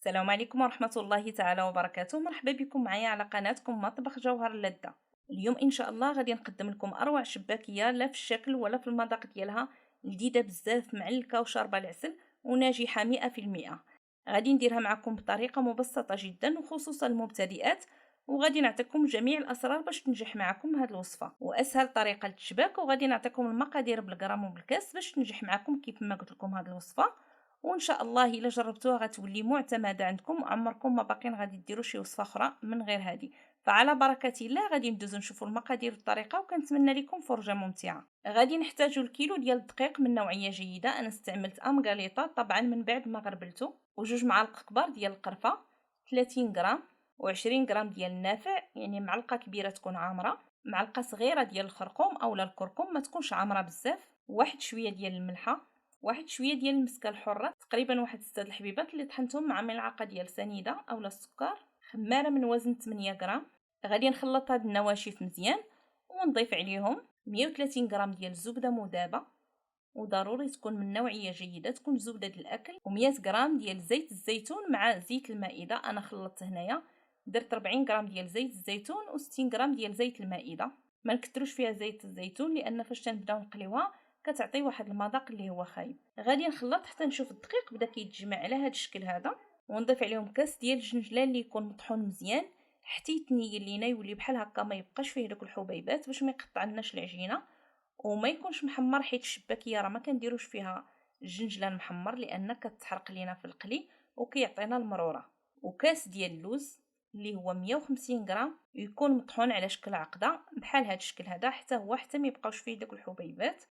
السلام عليكم ورحمة الله تعالى وبركاته. مرحبا بكم معايا على قناتكم مطبخ جوهر اللذة. اليوم ان شاء الله غادي نقدم لكم اروع شباكية، لا في الشكل ولا في المذاق ديالها، لذيذة بزاف، معلكة وشاربة العسل وناجحة 100%. غادي نديرها معكم بطريقة مبسطة جدا وخصوصا المبتدئات، وغادي نعطيكم جميع الاسرار باش تنجح معكم هذه الوصفة واسهل طريقة للتشباك، وغادي نعطيكم المقادير بالغرام وبالكاس باش تنجح معكم كيف ما قلت لكم هذه الوصفة. وان شاء الله الا جربتوها غتولي معتمده عندكم، عمركم ما باقيين غادي ديروا شي وصفه اخرى من غير هذه. فعلى بركه الله غادي ندوزو نشوفوا المقادير والطريقه، وكنتمنى لكم فرجه ممتعه. غادي نحتاجوا الكيلو ديال الدقيق من نوعيه جيده، انا استعملت غاليطه طبعا من بعد ما غربلته، وجوج معالق كبار ديال القرفه، 30 غرام، و20 غرام ديال النافع يعني معلقه كبيره تكون عامره، معلقه صغيره ديال الخرقوم اولا الكركم ما تكونش عامره بزاف، واحد شويه ديال الملحه، واحد شويه ديال المسكه الحره، تقريبا واحد 6 الحبيبات اللي طحنتهم مع ملعقه ديال سنيده اولا السكر، خماره من وزن 8 غرام. غادي نخلط هاد النواشف مزيان ونضيف عليهم 130 غرام ديال الزبده مذابه، وضروري تكون من نوعيه جيده، تكون زبده الاكل، و100 غرام ديال زيت الزيتون مع زيت المائده. انا خلطت هنايا درت 40 غرام ديال زيت الزيتون و60 غرام ديال زيت المائده. ما نكثروش فيها زيت الزيتون لان فاش تنبداو نقليوها كتعطي واحد المذاق اللي هو خايب. غادي نخلط حتى نشوف الدقيق بدا كيتجمع على هذا الشكل هذا، ونضيف عليهم كاس ديال الجنجلان اللي يكون مطحون مزيان حتى يتنيل لينا، يولي بحال هكا ما يبقاش فيه دوك الحبيبات باش ما يقطعناش العجينه، وما يكونش محمر حيت الشباكيه راه ما كنديروش فيها الجنجلان محمر لان كتحرق لينا في القلي وكيعطينا المروره. وكاس ديال اللوز اللي هو 150 غرام يكون مطحون على شكل عقده بحال هذا الشكل هذا، حتى هو حتى ما يبقاوش فيه داك الحبيبات.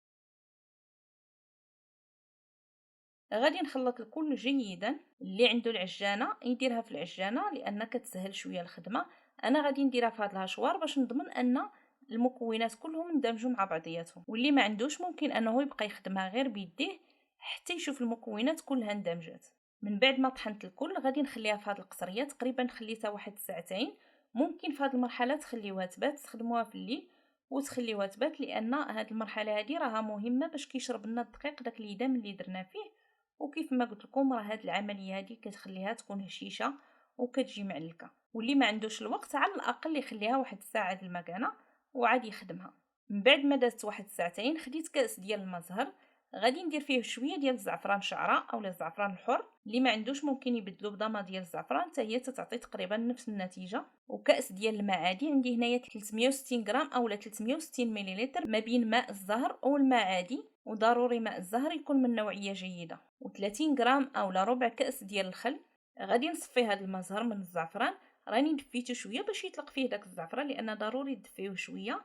غادي نخلط الكل جيدا، اللي عنده العجانه يديرها في العجانه لان كتسهل شويه الخدمه. انا غادي نديرها في هذا الهشوار باش نضمن ان المكونات كلهم اندمجوا مع بعضياتهم، واللي ما عندوش ممكن انه يبقى يخدمها غير بيديه حتى يشوف المكونات كلها اندمجت. من بعد ما طحنت الكل غادي نخليها في هذه القصريه، تقريبا خليتها واحد ساعتين. ممكن في هذه المرحله تخليوها تبات، تخدموها في الليل وتخليوها تبات، لان هذه المرحله هذه راها مهمه باش كيشرب لنا الدقيق داك اليدام اللي درنا فيه. وكيف ما قلت لكم راه هاد العمليه هذه كتخليها تكون هشيشه وكتجي معلكه، واللي ما عندوش الوقت على الاقل يخليها واحد الساعه د المكانه وعاد يخدمها. من بعد ما دازت واحد ساعتين خديت كاس ديال الماء زهر، غادي ندير فيه شويه ديال الزعفران شعره اولا الزعفران الحر، اللي ما عندوش ممكن يبدلو بضمه ديال الزعفران حتى هي تعطي تقريبا نفس النتيجه. وكاس ديال الماء عادي، عندي هنايا 360 غرام اولا 360 مليلتر ما بين ماء الزهر او الماء عادي، وضروري ماء الزهر يكون من نوعيه جيده، و30 غرام اولا ربع كاس ديال الخل. غادي نصفي هذا الماء زهر من الزعفران، راني دفيته شويه باش يطلق فيه داك الزعفران لان ضروري تدفيوه شويه،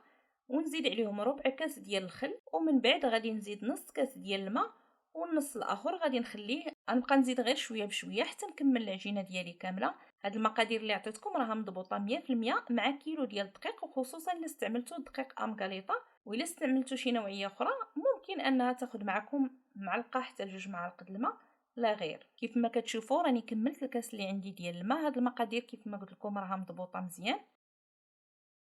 ونزيد عليهم ربع كاس ديال الخل، ومن بعد غادي نزيد نص كاس ديال الماء، والنص الاخر غادي نخليه. غنبقى نزيد غير شويه بشويه حتى نكمل العجينه ديالي كامله. هاد المقادير اللي عطيتكم راها مضبوطه 100% مع كيلو ديال الدقيق، وخصوصا الا استعملتوا دقيق غاليطه، والا استعملتوا شي نوعيه اخرى ممكن انها تاخذ معكم معلقه حتى لجوج معالق د الماء لا غير. كيف ما كتشوفوا راني كملت الكاس اللي عندي ديال الماء. هاد المقادير كيف ما قلت لكم راها مضبوطه مزيان.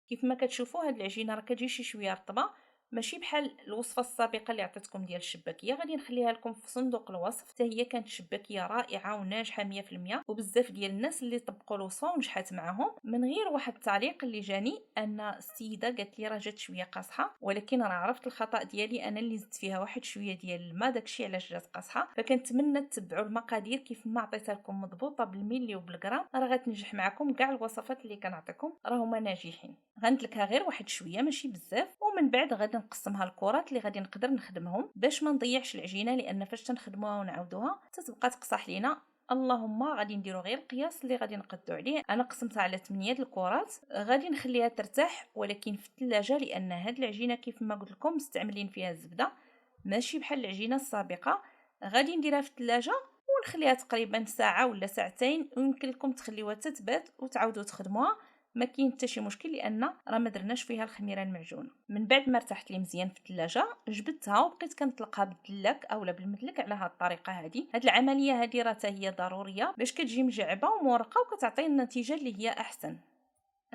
كيف ما كتشوفوا هاد العجينه راه كتجي شي شويه رطبه، ماشي بحال الوصفه السابقه اللي عطيتكم ديال الشباكيه. غادي نخليها لكم في صندوق الوصف، حتى هي كانت شباكيه رائعه وناجحه 100%، وبزاف ديال الناس اللي طبقوا الوصفه ونجحت معاهم. من غير واحد التعليق اللي جاني ان السيده قالت لي راه جات شويه قاصحه، ولكن راه عرفت الخطا ديالي، انا اللي زدت فيها واحد شويه ديال الماء، داكشي علاش جات قاصحه. فكنتمنى تتبعوا المقادير كيف ما عطيتها لكم مضبوطه بالملي وبالغرام، راه غتنجح معكم كاع الوصفات اللي كنعطيكم راهما ناجحين. غندلكها غير واحد شويه ماشي بزاف، ومن بعد غادي نقسمها الكرات اللي غادي نقدر نخدمهم باش ما نضيعش العجينه، لان فاش تنخدموها ونعاودوها تتبقى تقصح لينا. اللهم غادي نديرو غير القياس اللي غادي نقدو عليه. انا قسمتها على 8 الكرات، غادي نخليها ترتاح ولكن في الثلاجه، لان هاد العجينه كيف ما قلت لكم مستعملين فيها الزبده ماشي بحال العجينه السابقه. غادي نديرها في الثلاجه ونخليها تقريبا ساعه ولا ساعتين، ويمكن لكم تخليوها تتبات وتعاودوا تخدموها، ما كاين حتى شي مشكل لان راه ما درناش فيها الخميره المعجونه. من بعد ما ارتاحت لي مزيان في الثلاجه جبدتها وبقيت كنطلقها بالدلاك اولا بالمدلك على هذه الطريقه. هذه العمليه هذه راه هي ضروريه باش كتجي مجعبه ومورقه وكتعطي النتيجه اللي هي احسن.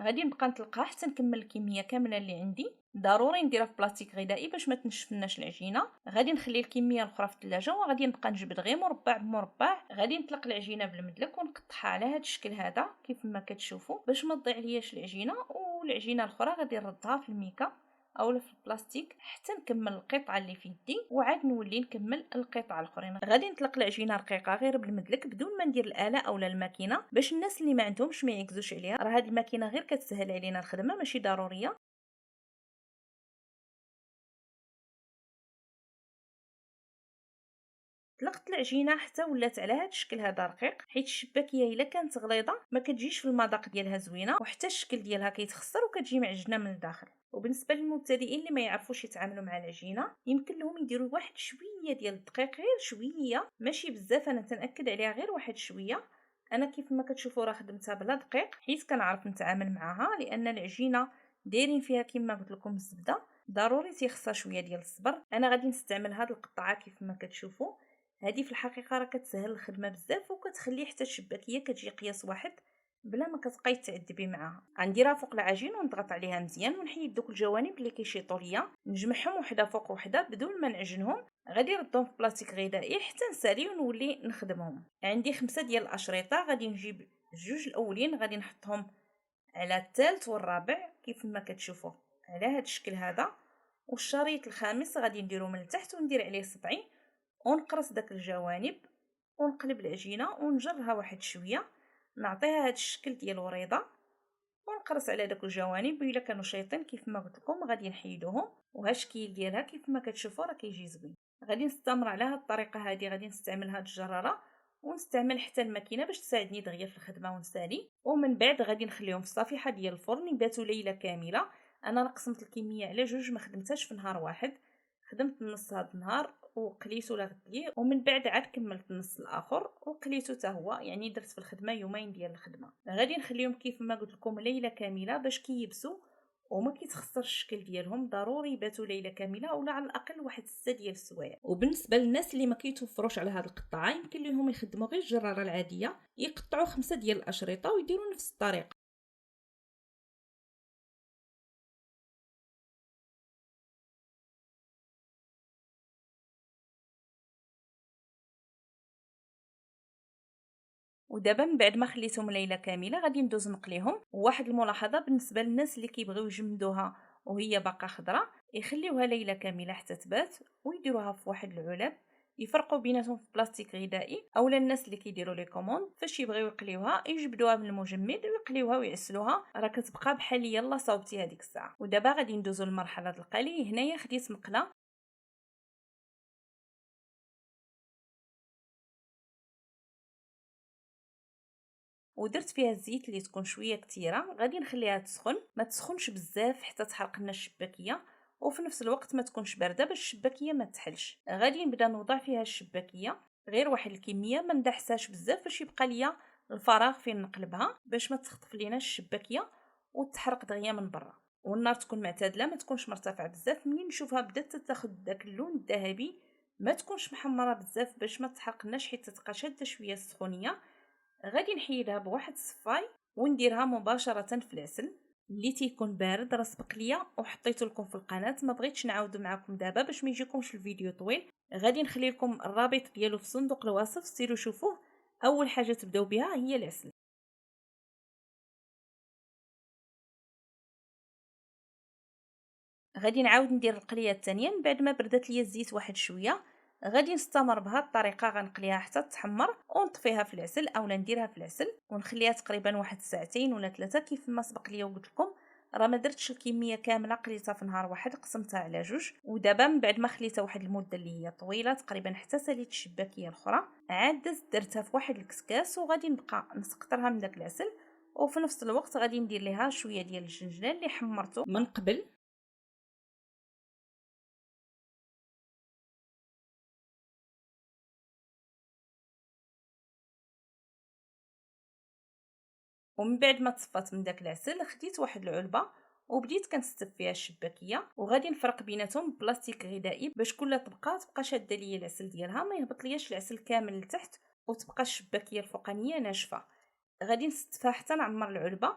غادي نبقى نطلقها حتى نكمل الكميه كامله اللي عندي. ضروري نديرها في بلاستيك غذائي باش ما تنشفناش العجينه. غادي نخلي الكميه الاخرى في الثلاجه وغادي نبقى نجبد غير مربع بمربع. غادي نطلق العجينه بالمدلك ونقطعها على هذا الشكل هذا كيف ما كتشوفوا باش ما تضيع لياش العجينه. والعجينه الاخرى غادي نردها في الميكا اولا في البلاستيك حتى نكمل القطعه اللي في يدي وعاد نولي نكمل القطع الاخرين. غادي نطلق العجينه رقيقه غير بالمدلك بدون ما ندير الاله اولا الماكينه باش الناس اللي ما عندهمش ما يعكزوش عليها. راه هذه الماكينه غير كتسهل علينا الخدمه ماشي ضروريه. طلقت العجينه حتى ولات على هذا الشكل هذا رقيق، حيت الشباكيه الا كانت غليظه ما كتجيش في المذاق ديالها زوينه وحتى الشكل ديالها كيتخسر وكتجي معجنه من الداخل. وبالنسبه للمبتدئين اللي ما يعرفوش يتعاملوا مع العجينه يمكن لهم يديروا واحد شويه ديال الدقيق، غير شويه ماشي بزاف، انا تنأكد عليها غير واحد شويه. انا كيف ما كتشوفوا راه خدمتها بلا دقيق حيت كنعرف نتعامل معها، لان العجينه دايرين فيها كما قلت لكم الزبده، ضروري تيخصها شويه ديال الصبر. انا غادي نستعمل هاد القطعه كيف ما كتشوفوا. هذه في الحقيقه راه كتسهل الخدمه بزاف وكتخلي حتى الشباكيه كتجي قياس واحد بلا ما كتبقاي تعذبي معاها. غنديرها فوق العجين ونضغط عليها مزيان ونحيد دوك الجوانب اللي كيشيطوا ليا، نجمعهم وحده فوق وحده بدون ما نعجنهم. غادي نردهم في بلاستيك غذائي حتى نسالي ونولي نخدمهم. عندي 5 ديال الاشرطه، غادي نجيب الجوج الاولين غادي نحطهم على الثالث والرابع كيف ما كتشوفوا على هذا الشكل هذا، والشريط الخامس غادي نديرو من التحت وندير عليه صبعي ونقرص داك الجوانب ونقلب العجينه ونجرها واحد شويه نعطيها هذا الشكل ديال الوريضه ونقرص على داك الجوانب. الا كانوا شايطين كيف ما قلت لكم غادي نحيدوهم، وها الشكل ديالها كيف ما كتشوفوا راه كيجي زوين. غادي نستمر على هذه الطريقه هذه، غادي نستعمل هذه الجراره ونستعمل حتى الماكينه باش تساعدني دغيا في الخدمه ونسالي. ومن بعد غادي نخليهم في الصفيحه ديال الفرن يباتوا ليله كامله. انا قسمت الكميه على جوج، ما خدمتهاش في نهار واحد، خدمت نص هذا النهار وقليته لغدي ومن بعد عاد كملت النص الاخر وقليته حتى هو، يعني درت في الخدمه يومين ديال الخدمه. غادي نخليهم كيف ما قلت لكم ليله كامله باش كيبسوا وما كيتخسرش الشكل ديالهم. ضروري يباتوا ليله كامله ولا على الاقل واحد 6 ديال السوايع. وبالنسبه للناس اللي ما كيتوفروش على هذه القطعه يمكن لهم يخدموا غير الجراره العاديه، يقطعوا 5 ديال الاشرطه ويديروا نفس الطريقه. ودابا من بعد ما خليتهم ليله كامله غادي ندوز نقليهم. وواحد الملاحظه بالنسبه للناس اللي كيبغيو يجمدوها وهي باقا خضراء يخليوها ليله كامله حتى تبات ويديروها في واحد العلب يفرقوا بيناتهم في بلاستيك غذائي. اولا الناس اللي كيديروا لي كوموند فاش يبغيو يقليوها يجبدوها من المجمد ويقليوها ويعسلوها، راه كتبقى بحال يلا صاوبتي هذيك الساعه. ودابا غادي ندوزو لمرحله القلي. هنايا خديت مقله ودرت فيها الزيت اللي تكون شويه كثيره. غادي نخليها تسخن، ما تسخنش بزاف حتى تحرق لنا الشباكيه، وفي نفس الوقت ما تكونش بارده باش الشباكيه ما تحلش. غادي نبدا نوضع فيها الشباكيه غير واحد الكميه، ما ندحسهاش بزاف باش يبقى ليا الفراغ فين نقلبها باش ما تخطف لينا الشباكيه وتحرق دغيا من برا. والنار تكون معتدله، ما تكونش مرتفعه بزاف. منين نشوفها بدات تاخذ داك اللون الذهبي ما تكونش محمره بزاف باش ما تحرقناش حيت تبقى شاده شويه السخونيه. غادي نحيدها بواحد الصفاي ونديرها مباشره في العسل اللي تيكون بارد. راه سبق ليا وحطيته لكم في القناه، ما بغيتش نعاود معكم دابا باش ما يجيكمش الفيديو طويل. غادي نخلي لكم الرابط ديالو في صندوق الوصف، سيروا شوفوه. اول حاجه تبداو بها هي العسل. غادي نعاود ندير القليه الثانيه من بعد ما بردت ليا الزيت واحد شويه. غادي نستمر بهذه الطريقه، غنقليها حتى تحمر ونطفيها في العسل اولا نديرها في العسل ونخليها تقريبا واحد ساعتين ولا 3 كيف ما سبق ليا وقلت لكم. راه ما درتش الكميه كامله، قليتها في نهار واحد قسمتها على جوج. ودابا من بعد ما خليتها واحد المده اللي هي طويله تقريبا حتى ساليت الشباكيه الاخرى، عاد درتها في واحد الكسكاس وغادي نبقى نسقطرها من داك العسل. وفي نفس الوقت غادي ندير ليها شويه ديال الجنجلان اللي حمرته من قبل. ومن بعد ما تصفات من داك العسل خديت واحد العلبه وبديت كنستف فيها الشباكيه، وغادي نفرق بيناتهم بلاستيك غذائي باش كل طبقه تبقى شاده ليا العسل ديالها، ما يهبط لياش العسل كامل لتحت وتبقى الشباكيه الفوقانيه ناشفه. غادي نستفها حتى نعمر العلبه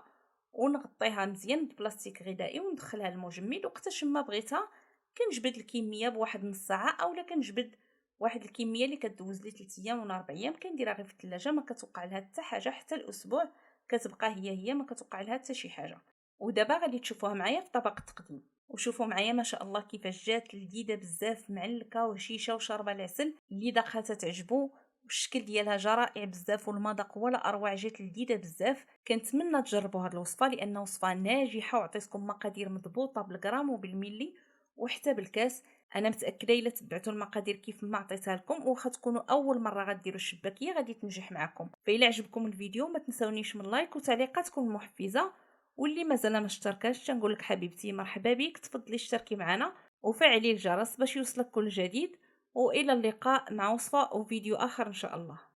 ونغطيها مزيان ببلاستيك غذائي وندخلها للمجمد. وقتاش ما بغيتها كنجبد الكميه بواحد نص ساعه، اولا كنجبد واحد الكميه اللي كدوز لي 3 ايام ولا 4 ايام، كنديرها غير في الثلاجه، ما كتوقع لها حتى حاجه، حتى الاسبوع كتبقى هي ما كتوقع لها حتى شي حاجه. ودابا غادي تشوفوها معايا في طبق التقديم، وشوفوا معايا ما شاء الله كيفاش جات لذيذه بزاف، معلكه وهشيشه وشاربه العسل. اللي داقها تعجبو، والشكل ديالها جا رائع بزاف، والمذاق ولا اروع، جات لذيذه بزاف. كنتمنى تجربوا هذه الوصفه لان وصفه ناجحه، وعطيتكم مقادير مضبوطه بالغرام وبالملي وحتى بالكاس. انا متاكده الا تبعتوا المقادير كيف ما عطيتها لكم واخا تكونوا اول مره غديروا الشباكيه غادي تنجح معكم. فإلا عجبكم الفيديو ما تنسونيش من لايك وتعليقاتكم المحفزه، واللي مازال ما اشتركاش تنقول لك حبيبتي مرحبا بك، تفضلي اشتركي معنا وفعلي الجرس باش يوصلك كل جديد. والى اللقاء مع وصفه وفيديو اخر ان شاء الله.